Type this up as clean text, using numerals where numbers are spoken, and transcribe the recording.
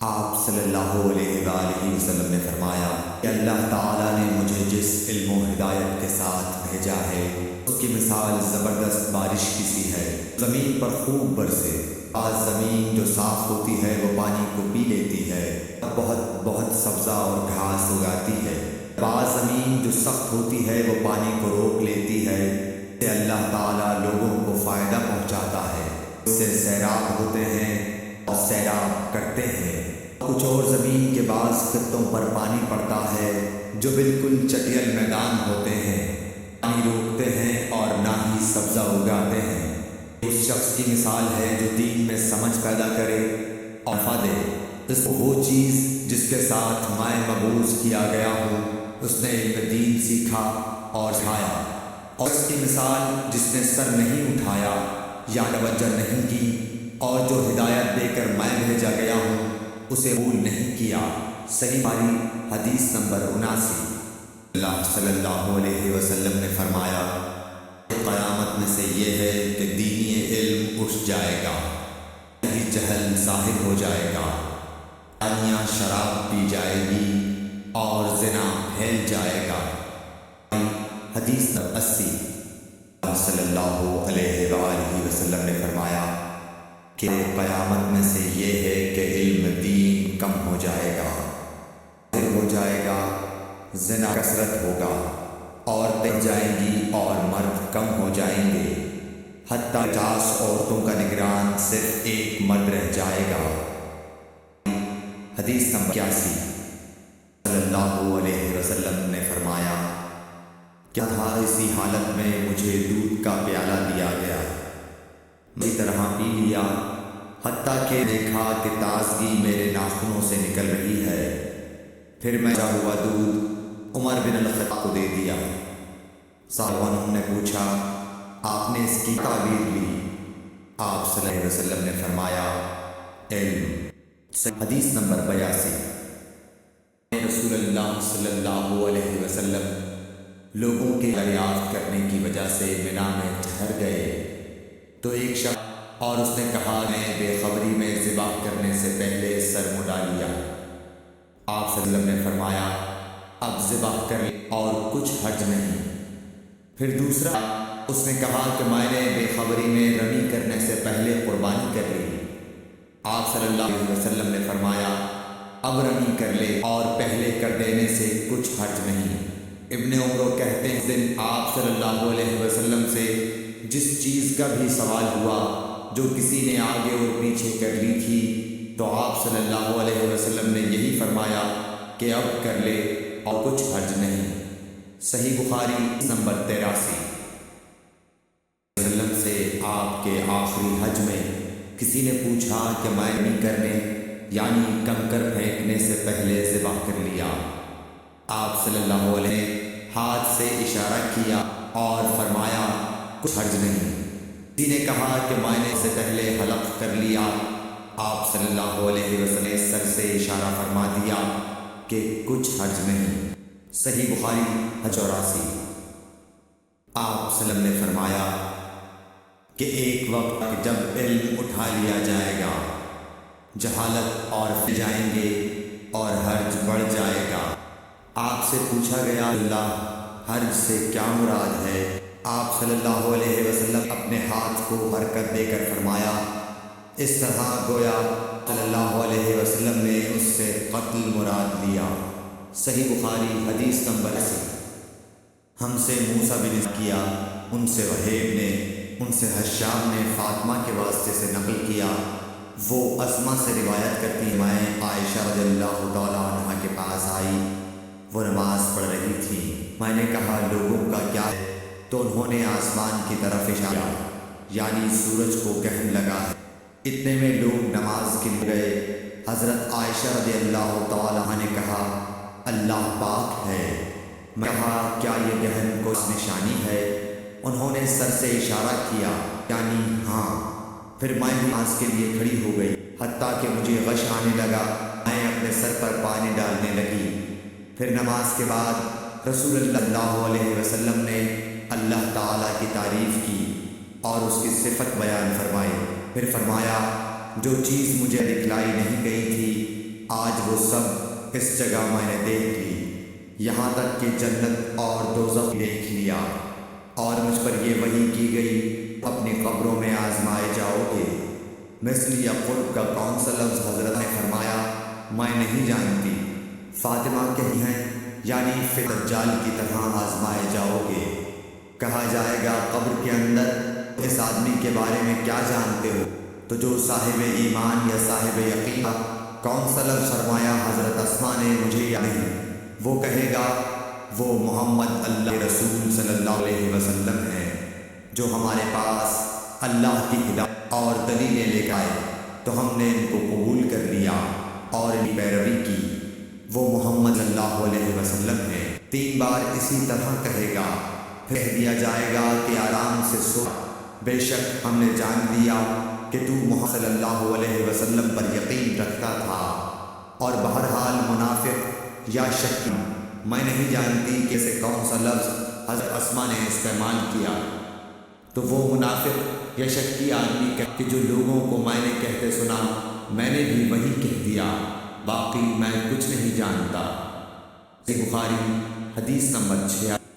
آپ صلی اللہ علیہ وآلہ وسلم نے فرمایا کہ اللہ تعالیٰ نے مجھے جس علم و ہدایت کے ساتھ بھیجا ہے اس کی مثال زبردست بارش کی سی ہے۔ زمین پر خوب برسے، آج زمین جو صاف ہوتی ہے وہ پانی کو پی لیتی ہے، بہت سبزہ اور گھاس اگاتی ہے۔ بعض زمین جو سخت ہوتی ہے وہ پانی کو روک لیتی ہے۔ اس سے اللہ تعالیٰ لوگوں کو فائدہ پہنچاتا ہے، اس سے سیراب ہوتے ہیں اور سیراب کرتے ہیں۔ کچھ اور زمین کے بعض خطوں پر پانی پڑتا ہے جو بالکل چٹیل میدان ہوتے ہیں، پانی روکتے ہیں اور نہ ہی سبزہ اگاتے ہیں۔ اس شخص کی مثال ہے جو دین میں سمجھ پیدا کرے اور نفع دے۔ اس کو وہ چیز جس کے ساتھ میں مبعوث کیا گیا ہوں، اس نے علم دین سیکھا اور سکھایا۔ اور اس کی مثال جس نے سر نہیں اٹھایا یا توجہ نہیں کی اور جو ہدایت دے کر میں بھیجا گیا ہوں اسے قبول نہیں کیا۔ صحیح بخاری حدیث نمبر 79۔ اللہ صلی اللہ علیہ وسلم نے فرمایا کہ قیامت میں سے یہ ہے کہ دینی علم اٹھ جائے گا، جہل ظاہر ہو جائے گا، دنیا شراب پی جائے گی اور زنا پھیل جائے گا۔ حدیث نمبر 80۔ صلی اللہ علیہ وآلہ وسلم نے فرمایا کہ قیامت میں سے یہ ہے کہ علم دین کم ہو جائے گا، ہو جائے گا، زنا کثرت ہوگا، عورتیں جائیں گی اور مرد کم ہو جائیں گے، حتیٰ 50 عورتوں کا نگران صرف ایک مرد رہ جائے گا۔ حدیث نمبر 81۔ صلی اللہ علیہ وسلم نے فرمایا کیا تھا اسی حالت میں مجھے دودھ کا پیالہ دیا گیا، اسی طرح پی لیا، حتیٰ کہ دیکھا کہ تازگی میرے ناخنوں سے نکل رہی ہے۔ پھر میں جا ہوا دودھ عمر بن الخطاب کو دے دیا۔ صحابہ نے پوچھا آپ نے اس کی تعبیر لی؟ آپ صلی اللہ علیہ وسلم نے فرمایا علم۔ حدیث نمبر 82۔ رسول اللہ صلی اللہ علیہ وسلم لوگوں کے دریافت کرنے کی وجہ سے مینا میں ٹھہر گئے تو ایک شخص اور اس نے کہا میں بے خبری میں ذبح کرنے سے پہلے سر مڈا لیا۔ آپ صلی اللہ علیہ وسلم نے فرمایا اب ذبح کر لیں اور کچھ حرج نہیں۔ پھر دوسرا اس نے کہا کہ میں نے بے خبری میں رمی کرنے سے پہلے قربانی کر لی۔ آپ صلی اللہ علیہ وسلم نے فرمایا اب رمی کر لے اور پہلے کر دینے سے کچھ حرج نہیں۔ ابن عمر کہتے ہیں اس دن آپ صلی اللہ علیہ وسلم سے جس چیز کا بھی سوال ہوا جو کسی نے آگے اور پیچھے کر لی تھی تو آپ صلی اللہ علیہ وسلم نے یہی فرمایا کہ اب کر لے اور کچھ حرج نہیں۔ صحیح بخاری نمبر 83۔ وسلم سے آپ کے آخری حج میں کسی نے پوچھا کہ میں نہیں کرنے یعنی کنکر پھینکنے سے پہلے ذبح کر لیا۔ آپ صلی اللہ علیہ وسلم نے ہاتھ سے اشارہ کیا اور فرمایا کچھ حرج نہیں۔ کسی نے کہا کہ میں نے اس سے پہلے حلق کر لیا۔ آپ صلی اللہ علیہ وسلم نے سر سے اشارہ فرما دیا کہ کچھ حرج نہیں۔ صحیح بخاری 84۔ آپ صلی اللہ علیہ وسلم نے فرمایا کہ ایک وقت جب علم اٹھا لیا جائے گا، جہالت اور پھر جائیں گے اور حرج بڑھ جائے گا۔ آپ سے پوچھا گیا اللہ حرج سے کیا مراد ہے؟ آپ صلی اللہ علیہ وسلم اپنے ہاتھ کو حرکت دے کر فرمایا اس طرح گویا صلی اللہ علیہ وسلم نے اس سے قتل مراد لیا۔ صحیح بخاری حدیث نمبر 80۔ ہم سے موسیٰ بن کیا، ان سے وہیب نے، ان سے حشام نے فاطمہ کے واسطے سے نقل کیا۔ وہ اسما سے روایت کرتی میں عائشہ رضی اللہ تعالیٰ عنہ کے پاس آئی، وہ نماز پڑھ رہی تھی۔ میں نے کہا لوگوں کا کیا ہے تو انہوں نے آسمان کی طرف اشارہ یعنی سورج کو کہنے لگا ہے۔ اتنے میں لوگ نماز کے لیے گئے۔ حضرت عائشہ رضی اللہ تعالیٰ عنہ نے کہا اللہ پاک ہے۔ میں کہا کیا یہ گہن کو نشانی ہے؟ انہوں نے سر سے اشارہ کیا یعنی ہاں۔ پھر میں نماز کے لیے کھڑی ہو گئی حتیٰ کہ مجھے غش آنے لگا، میں اپنے سر پر پانی ڈالنے لگی۔ پھر نماز کے بعد رسول اللہ علیہ وسلم نے اللہ تعالیٰ کی تعریف کی اور اس کی صفت بیان فرمائی۔ پھر فرمایا جو چیز مجھے دکھلائی نہیں گئی تھی وہ سب اس جگہ میں نے دیکھ لی، یہاں تک کہ جنت اور دوزخ دیکھ لیا، اور مجھ پر یہ وحی کی گئی اپنی قبروں میں آزمائے جاؤ گے۔ مثل یا قرب کا کون سا لفظ؟ حضرت نے فرمایا میں نہیں جانتی۔ فاطمہ کہتی ہیں یعنی دجال کی طرح آزمائے جاؤ گے۔ کہا جائے گا قبر کے اندر اس آدمی کے بارے میں کیا جانتے ہو؟ تو جو صاحب ایمان یا صاحب یقین، کون سا لفظ فرمایا حضرت اسماء نے؟ مجھے یا نہیں۔ وہ کہے گا وہ محمد اللہ رسول صلی اللہ علیہ وسلم ہے جو ہمارے پاس اللہ کی ہدایت اور دلیلیں لے کے آئے، تو ہم نے ان کو قبول کر لیا اور ان کی پیروی کی۔ وہ محمد صلی اللہ علیہ وسلم ہے۔ 3 بار اسی طرح کہے گا، پھر کہہ دیا جائے گا کہ آرام سے سو، بے شک ہم نے جان لیا کہ تو محمد صلی اللہ علیہ وسلم پر یقین رکھتا تھا، اور بہرحال منافق یا شکی، میں نہیں جانتی کہ اسے کون سا لفظ حضرت اسماء نے استعمال کیا۔ تو وہ منافق یا شکی آدمی کہ جو لوگوں کو میں نے کہتے سنا، میں نے بھی وہی کہہ دیا، باقی میں کچھ نہیں جانتا۔ بخاری حدیث نمبر 6۔